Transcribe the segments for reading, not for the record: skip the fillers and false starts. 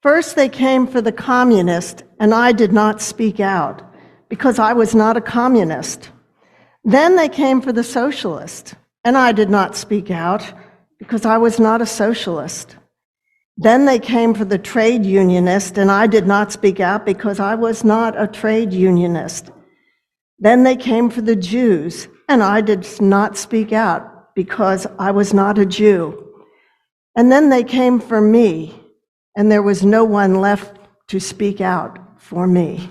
First, they came for the communist, and I did not speak out because I was not a communist. Then they came for the socialist, and I did not speak out because I was not a socialist. Then they came for the trade unionist, and I did not speak out because I was not a trade unionist. Then they came for the Jews, and I did not speak out because I was not a Jew. And then they came for me, and there was no one left to speak out for me.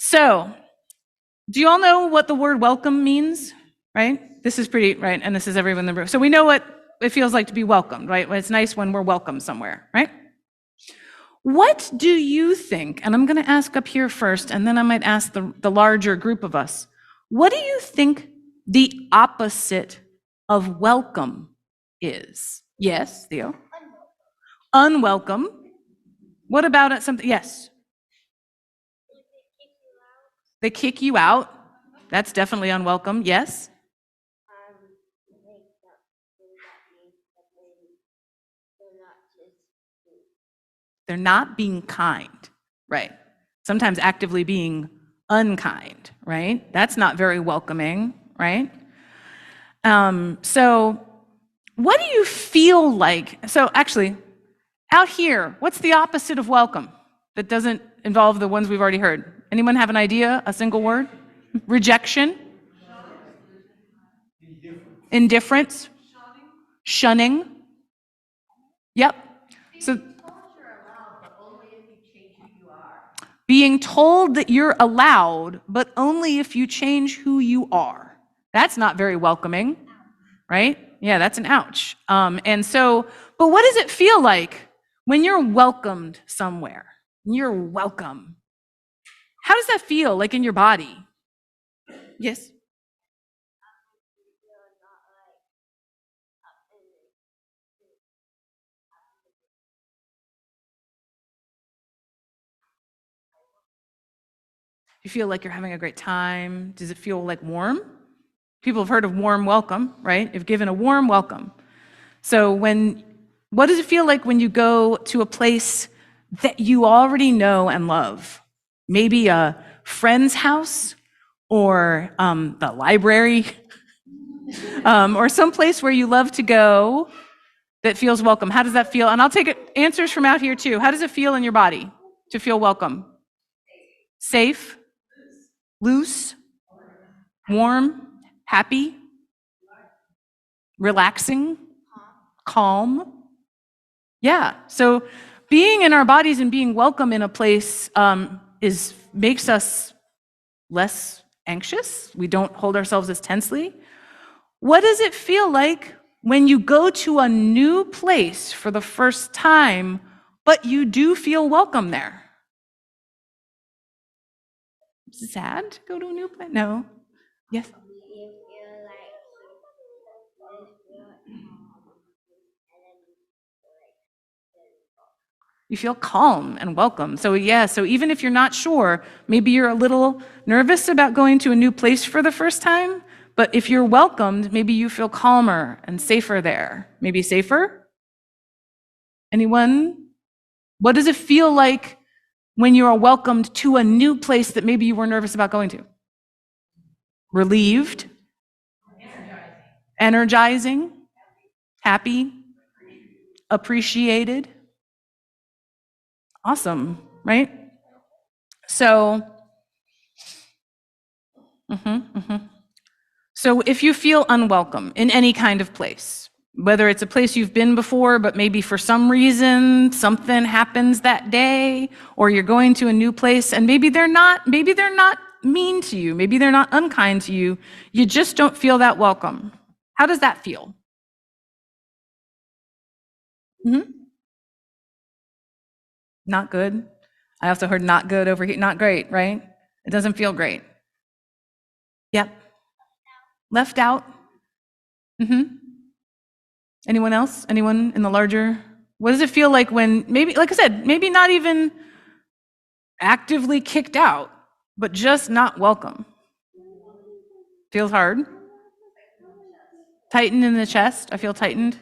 So, do you all know what the word welcome means? Right? This is pretty, right? And this is everyone in the room. So we know what it feels like to be welcomed, right? It's nice when we're welcome somewhere, right? What do you think, and I'm going to ask up here first, and then I might ask the larger group of us, what do you think the opposite of welcome is? Yes, Theo? Unwelcome. What about it? Something? Yes. They kick you out. That's definitely unwelcome. Yes. They're not being kind, right? Sometimes actively being unkind, right? That's not very welcoming, right? So what do you feel like? So actually, out here, what's the opposite of welcome that doesn't involve the ones we've already heard? Anyone have an idea? A single word? Rejection? Indifference? Shunning? Yep. So being told that you're allowed, but only if you change who you are. That's not very welcoming, right? Yeah, that's an ouch. And so, but what does it feel like when you're welcomed somewhere? You're welcome. How does that feel, like in your body? Yes? You feel like you're having a great time? Does it feel like warm? People have heard of warm welcome, right? You've given a warm welcome. So what does it feel like when you go to a place that you already know and love? Maybe a friend's house, or the library, or some place where you love to go that feels welcome. How does that feel? And I'll take answers from out here too. How does it feel in your body to feel welcome? Safe, loose, warm, happy, relaxing, calm. Yeah, so being in our bodies and being welcome in a place makes us less anxious. We don't hold ourselves as tensely. What does it feel like when you go to a new place for the first time, but you do feel welcome there? Is it sad to go to a new place? No. Yes? You feel calm and welcome. So even if you're not sure, maybe you're a little nervous about going to a new place for the first time, but if you're welcomed, maybe you feel calmer and safer there. Maybe safer? Anyone? What does it feel like when you are welcomed to a new place that maybe you were nervous about going to? Relieved? Energizing? Happy? Appreciated? Awesome, right? So, so if you feel unwelcome in any kind of place, whether it's a place you've been before, but maybe for some reason something happens that day, or you're going to a new place and maybe they're not mean to you, maybe they're not unkind to you, you just don't feel that welcome. How does that feel? Not good. I also heard not good over here. Not great, right? It doesn't feel great. Yep. Left out. Anyone else? Anyone in the larger? What does it feel like when maybe, like I said, maybe not even actively kicked out, but just not welcome? Feels hard. Tightened in the chest. I feel tightened.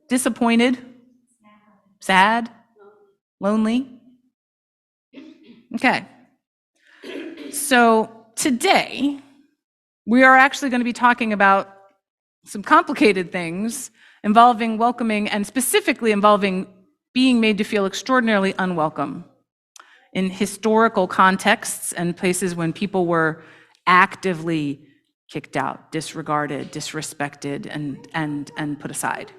Disappointed. Sad. Lonely. Okay. So today, we are actually going to be talking about some complicated things involving welcoming, and specifically involving being made to feel extraordinarily unwelcome in historical contexts and places when people were actively kicked out, disregarded, disrespected, and put aside.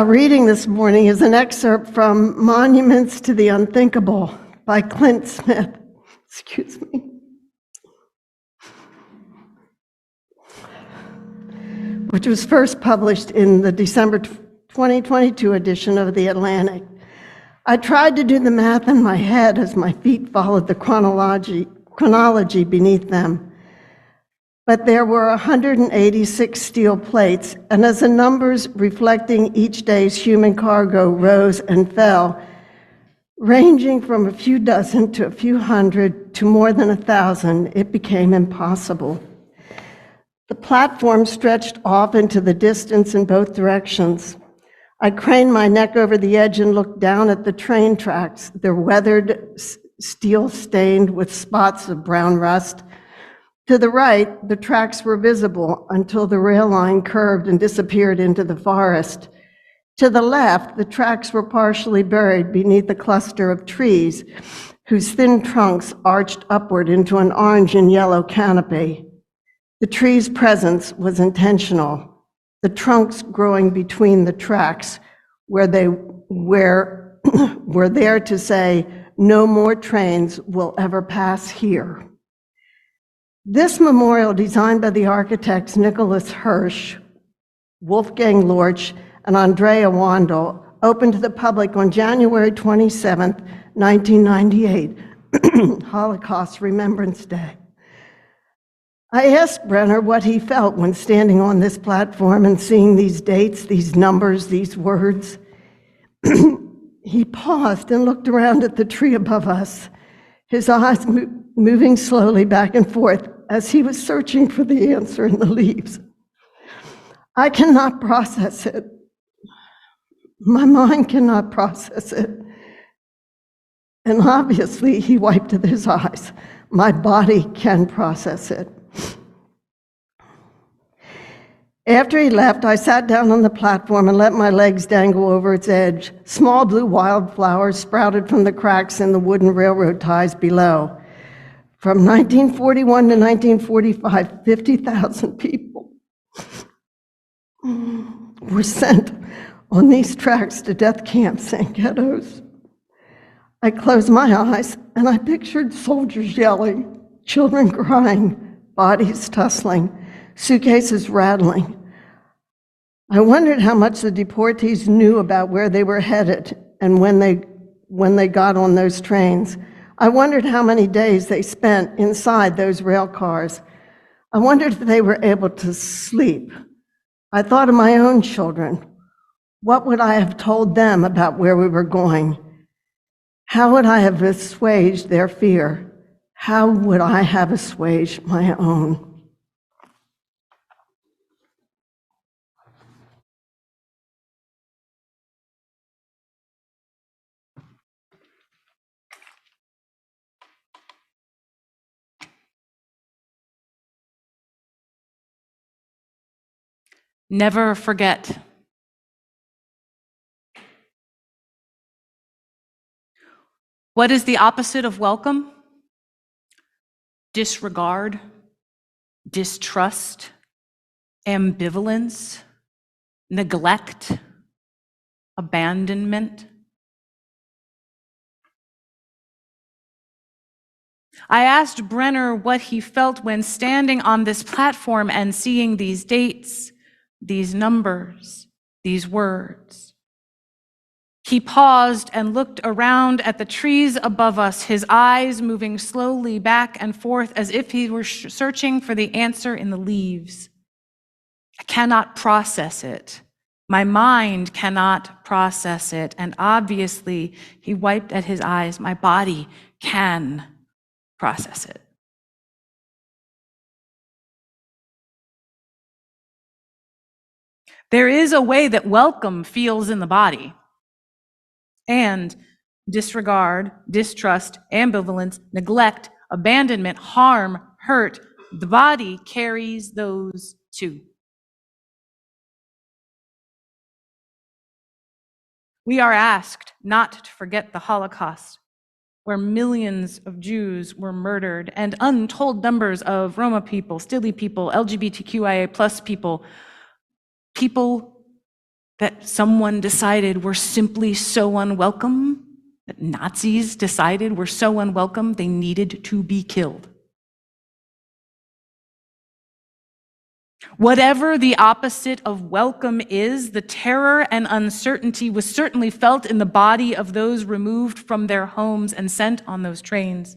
Our reading this morning is an excerpt from Monuments to the Unthinkable by Clint Smith. Excuse me. Which was first published in the December 2022 edition of The Atlantic. I tried to do the math in my head as my feet followed the chronology beneath them. But there were 186 steel plates, and as the numbers reflecting each day's human cargo rose and fell, ranging from a few dozen to a few hundred to more than 1,000, it became impossible. The platform stretched off into the distance in both directions. I craned my neck over the edge and looked down at the train tracks, their weathered steel stained with spots of brown rust. To the right, the tracks were visible until the rail line curved and disappeared into the forest. To the left, the tracks were partially buried beneath a cluster of trees whose thin trunks arched upward into an orange and yellow canopy. The trees' presence was intentional. The trunks growing between the tracks were there to say, no more trains will ever pass here. This memorial, designed by the architects Nicholas Hirsch, Wolfgang Lorch, and Andrea Wandel, opened to the public on January 27, 1998, Holocaust Remembrance Day. I asked Brenner what he felt when standing on this platform and seeing these dates, these numbers, these words. He paused and looked around at the tree above us, his eyes moving slowly back and forth as he was searching for the answer in the leaves. I cannot process it. My mind cannot process it. And obviously, he wiped his eyes. My body can process it. After he left, I sat down on the platform and let my legs dangle over its edge. Small blue wildflowers sprouted from the cracks in the wooden railroad ties below. From 1941 to 1945, 50,000 people were sent on these tracks to death camps and ghettos. I closed my eyes and I pictured soldiers yelling, children crying, bodies tussling, suitcases rattling. I wondered how much the deportees knew about where they were headed and when they got on those trains. I wondered how many days they spent inside those rail cars. I wondered if they were able to sleep. I thought of my own children. What would I have told them about where we were going? How would I have assuaged their fear? How would I have assuaged my own? Never forget. What is the opposite of welcome? Disregard, distrust, ambivalence, neglect, abandonment. I asked Brenner what he felt when standing on this platform and seeing these dates, these numbers, these words. He paused and looked around at the trees above us, his eyes moving slowly back and forth as if he were searching for the answer in the leaves. I cannot process it. My mind cannot process it. And obviously, he wiped at his eyes. My body can process it. There is a way that welcome feels in the body. And disregard, distrust, ambivalence, neglect, abandonment, harm, hurt, the body carries those too. We are asked not to forget the Holocaust, where millions of Jews were murdered and untold numbers of Roma people, Stili people, LGBTQIA plus people that someone decided were simply so unwelcome, that Nazis decided were so unwelcome they needed to be killed. Whatever the opposite of welcome is, the terror and uncertainty was certainly felt in the body of those removed from their homes and sent on those trains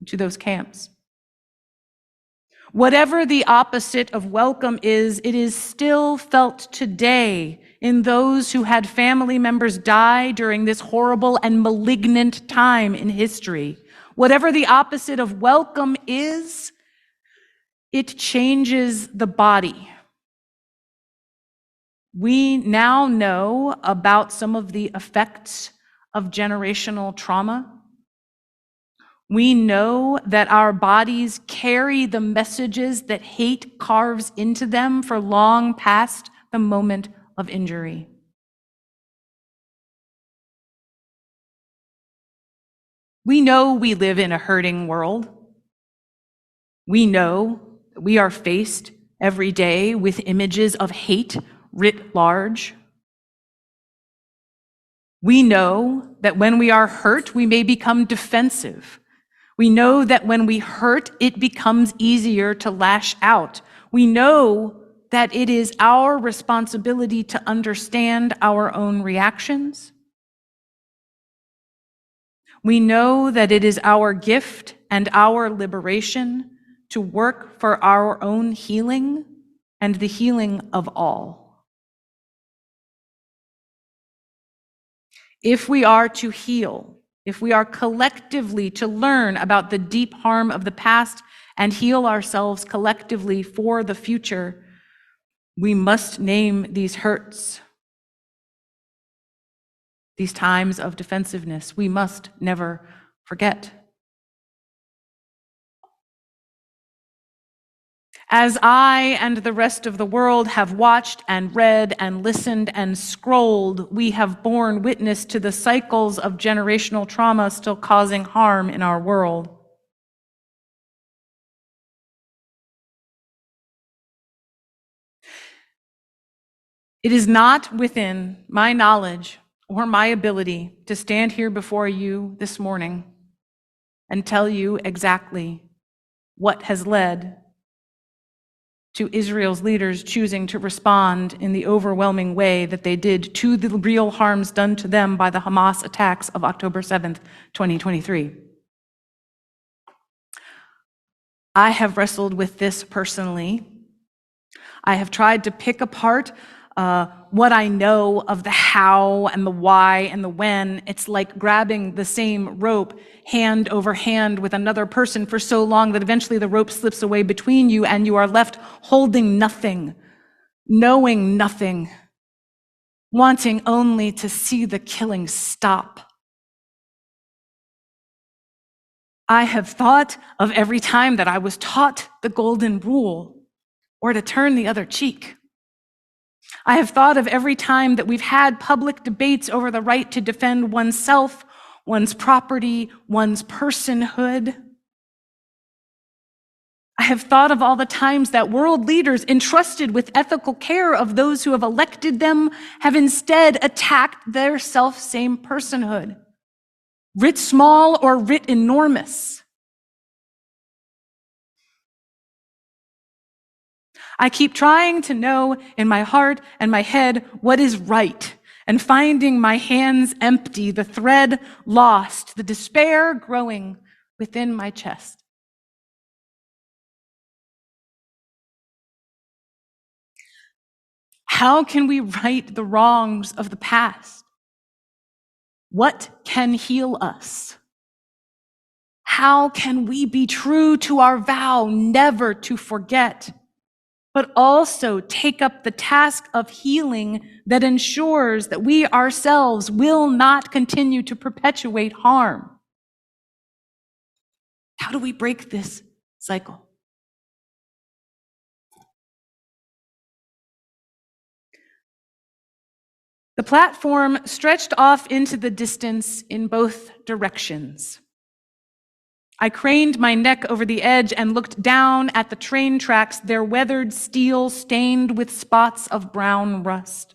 to those camps. Whatever the opposite of welcome is, it is still felt today in those who had family members die during this horrible and malignant time in history. Whatever the opposite of welcome is, it changes the body. We now know about some of the effects of generational trauma. We know that our bodies carry the messages that hate carves into them for long past the moment of injury. We know we live in a hurting world. We know that we are faced every day with images of hate writ large. We know that when we are hurt, we may become defensive. We know that when we hurt, it becomes easier to lash out. We know that it is our responsibility to understand our own reactions. We know that it is our gift and our liberation to work for our own healing and the healing of all. If we are to heal, if we are collectively to learn about the deep harm of the past and heal ourselves collectively for the future, we must name these hurts, these times of defensiveness. We must never forget. As I and the rest of the world have watched and read and listened and scrolled, we have borne witness to the cycles of generational trauma still causing harm in our world. It is not within my knowledge or my ability to stand here before you this morning and tell you exactly what has led to Israel's leaders choosing to respond in the overwhelming way that they did to the real harms done to them by the Hamas attacks of October 7th, 2023. I have wrestled with this personally. I have tried to pick apart what I know of the how and the why and the when. It's like grabbing the same rope hand over hand with another person for so long that eventually the rope slips away between you and you are left holding nothing, knowing nothing, wanting only to see the killing stop. I have thought of every time that I was taught the golden rule or to turn the other cheek. I have thought of every time that we've had public debates over the right to defend oneself, one's property, one's personhood. I have thought of all the times that world leaders entrusted with ethical care of those who have elected them have instead attacked their self-same personhood, writ small or writ enormous. I keep trying to know in my heart and my head what is right, and finding my hands empty, the thread lost, the despair growing within my chest. How can we right the wrongs of the past? What can heal us? How can we be true to our vow never to forget, but also take up the task of healing that ensures that we ourselves will not continue to perpetuate harm? How do we break this cycle? The platform stretched off into the distance in both directions. I craned my neck over the edge and looked down at the train tracks, their weathered steel stained with spots of brown rust.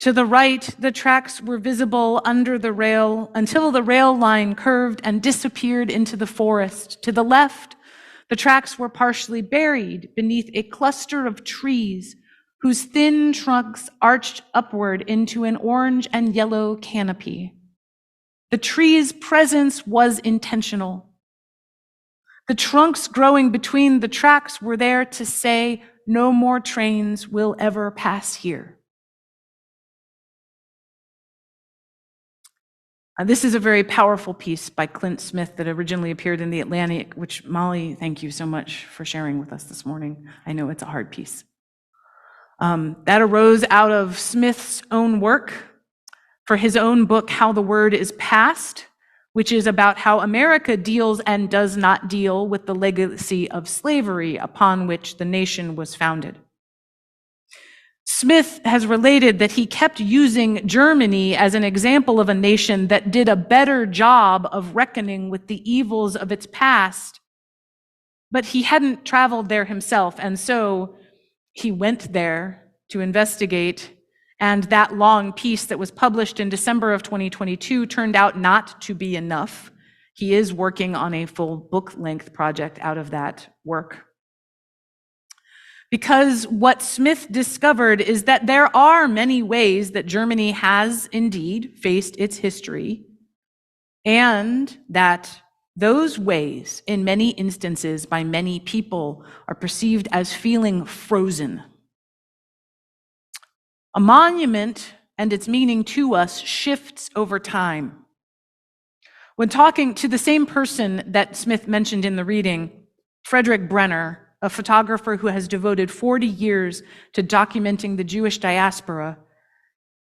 To the right, the tracks were visible under the rail until the rail line curved and disappeared into the forest. To the left, the tracks were partially buried beneath a cluster of trees whose thin trunks arched upward into an orange and yellow canopy. The trees' presence was intentional. The trunks growing between the tracks were there to say, no more trains will ever pass here. This is a very powerful piece by Clint Smith that originally appeared in The Atlantic, which, Molly, thank you so much for sharing with us this morning. I know it's a hard piece. That arose out of Smith's own work for his own book, How the Word is Passed, which is about how America deals and does not deal with the legacy of slavery upon which the nation was founded. Smith has related that he kept using Germany as an example of a nation that did a better job of reckoning with the evils of its past, but he hadn't traveled there himself, and so he went there to investigate, and that long piece that was published in December of 2022 turned out not to be enough. He is working on a full book-length project out of that work. Because what Smith discovered is that there are many ways that Germany has indeed faced its history, and that those ways, in many instances by many people, are perceived as feeling frozen. A monument and its meaning to us shifts over time. When talking to the same person that Smith mentioned in the reading, Frederick Brenner, a photographer who has devoted 40 years to documenting the Jewish diaspora,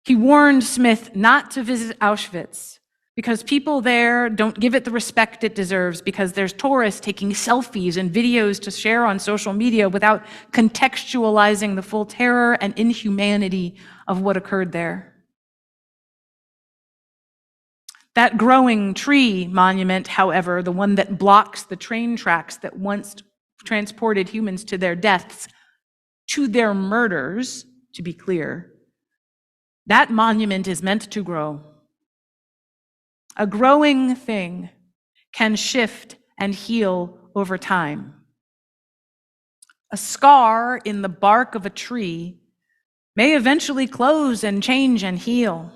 he warned Smith not to visit Auschwitz because people there don't give it the respect it deserves, because there's tourists taking selfies and videos to share on social media without contextualizing the full terror and inhumanity of what occurred there. That growing tree monument, however, the one that blocks the train tracks that once transported humans to their deaths, to their murders, to be clear, that monument is meant to grow. A growing thing can shift and heal over time. A scar in the bark of a tree may eventually close and change and heal.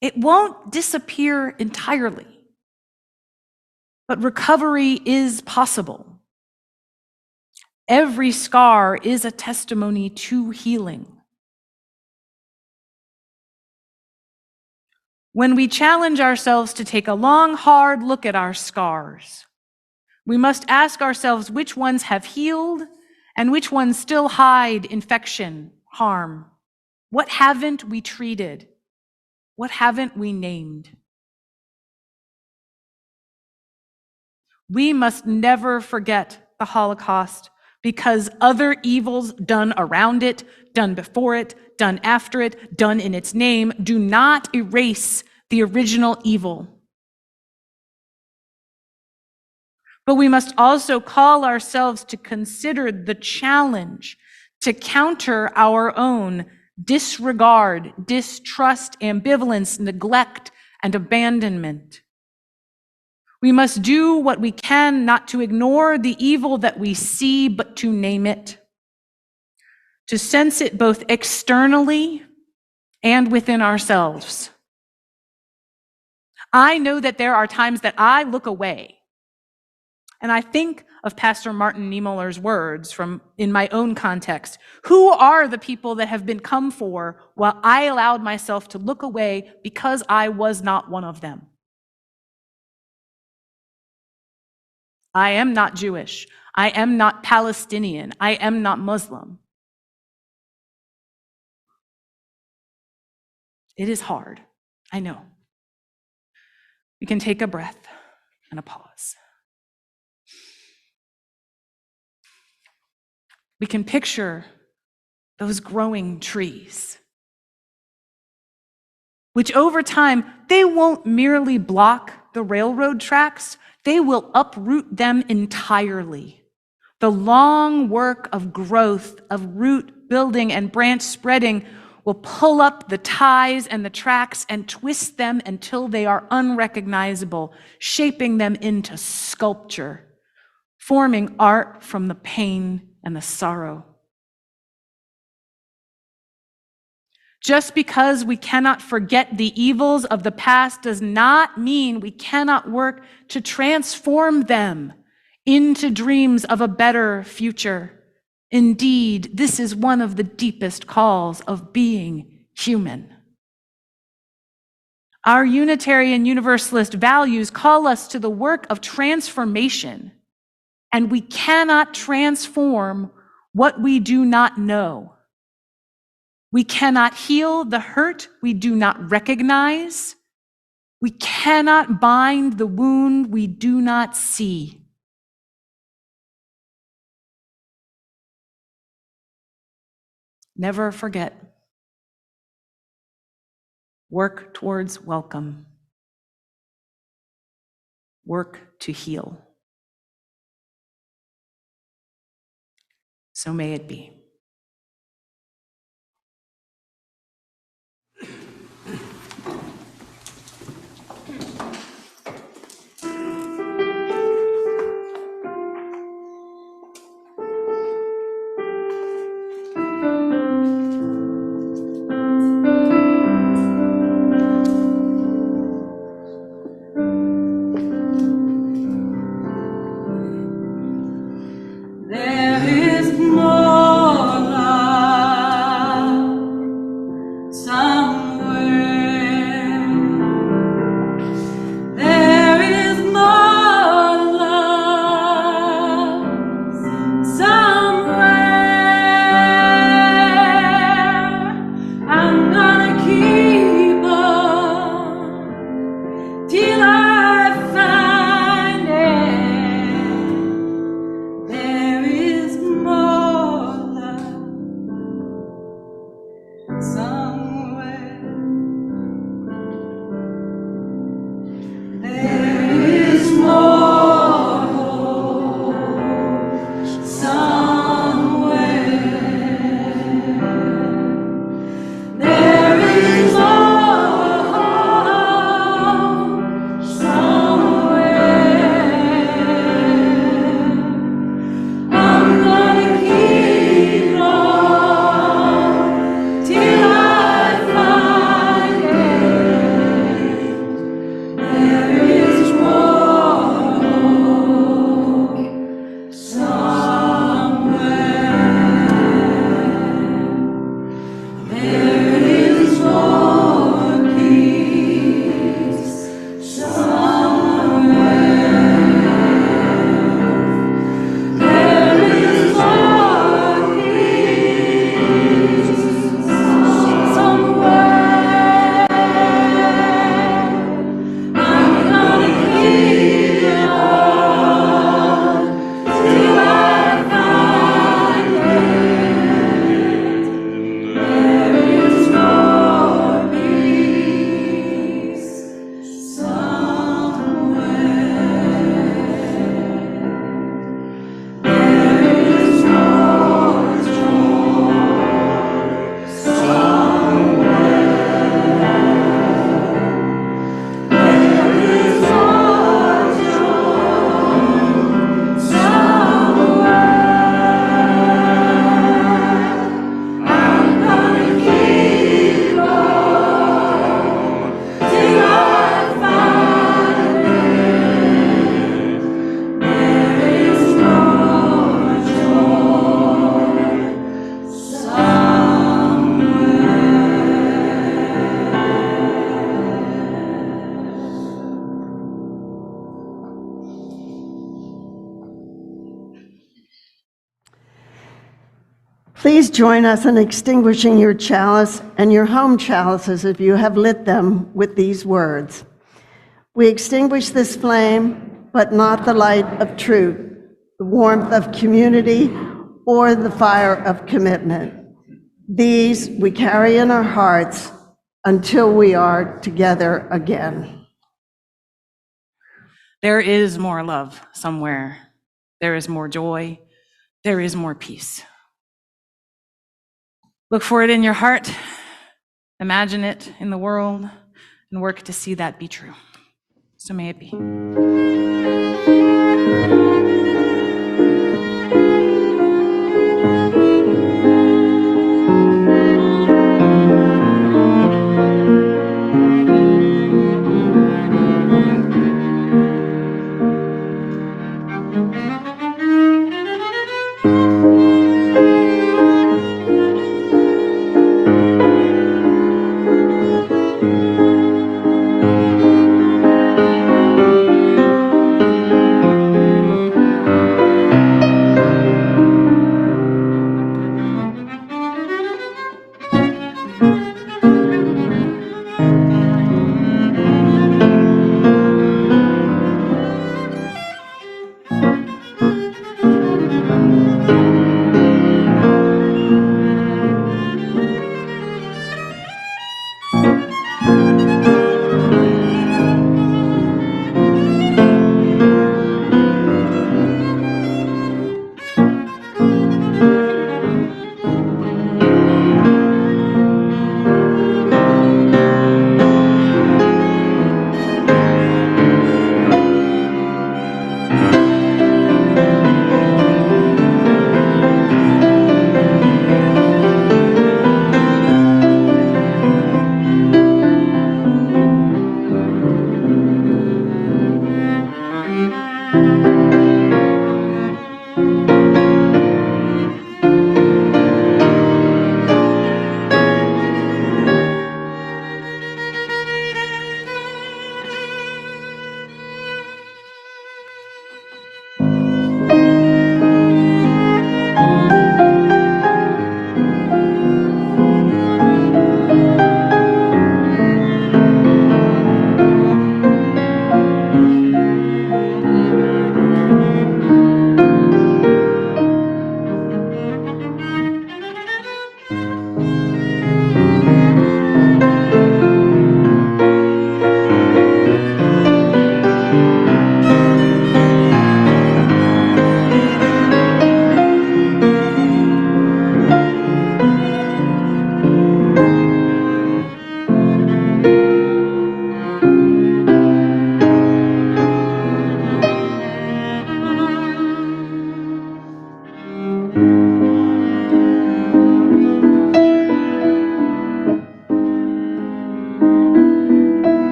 It won't disappear entirely, but recovery is possible. Every scar is a testimony to healing. When we challenge ourselves to take a long, hard look at our scars, we must ask ourselves which ones have healed and which ones still hide infection, harm. What haven't we treated? What haven't we named? We must never forget the Holocaust, because other evils done around it, done before it, done after it, done in its name, do not erase the original evil. But we must also call ourselves to consider the challenge to counter our own disregard, distrust, ambivalence, neglect, and abandonment. We must do what we can not to ignore the evil that we see, but to name it, to sense it both externally and within ourselves. I know that there are times that I look away, and I think of Pastor Martin Niemöller's words from in my own context. Who are the people that have been come for while I allowed myself to look away because I was not one of them? I am not Jewish. I am not Palestinian. I am not Muslim. It is hard. I know. We can take a breath and a pause. We can picture those growing trees, which over time, they won't merely block the railroad tracks, they will uproot them entirely. The long work of growth, of root building and branch spreading will pull up the ties and the tracks and twist them until they are unrecognizable, shaping them into sculpture, forming art from the pain and the sorrow. Just because we cannot forget the evils of the past does not mean we cannot work to transform them into dreams of a better future. Indeed, this is one of the deepest calls of being human. Our Unitarian Universalist values call us to the work of transformation, and we cannot transform what we do not know. We cannot heal the hurt we do not recognize. We cannot bind the wound we do not see. Never forget. Work towards welcome. Work to heal. So may it be. Please join us in extinguishing your chalice and your home chalices if you have lit them with these words. We extinguish this flame, but not the light of truth, the warmth of community, or the fire of commitment. These we carry in our hearts until we are together again. There is more love somewhere. There is more joy. There is more peace. Look for it in your heart imagine it in the world, and work to see that be true. So may it be.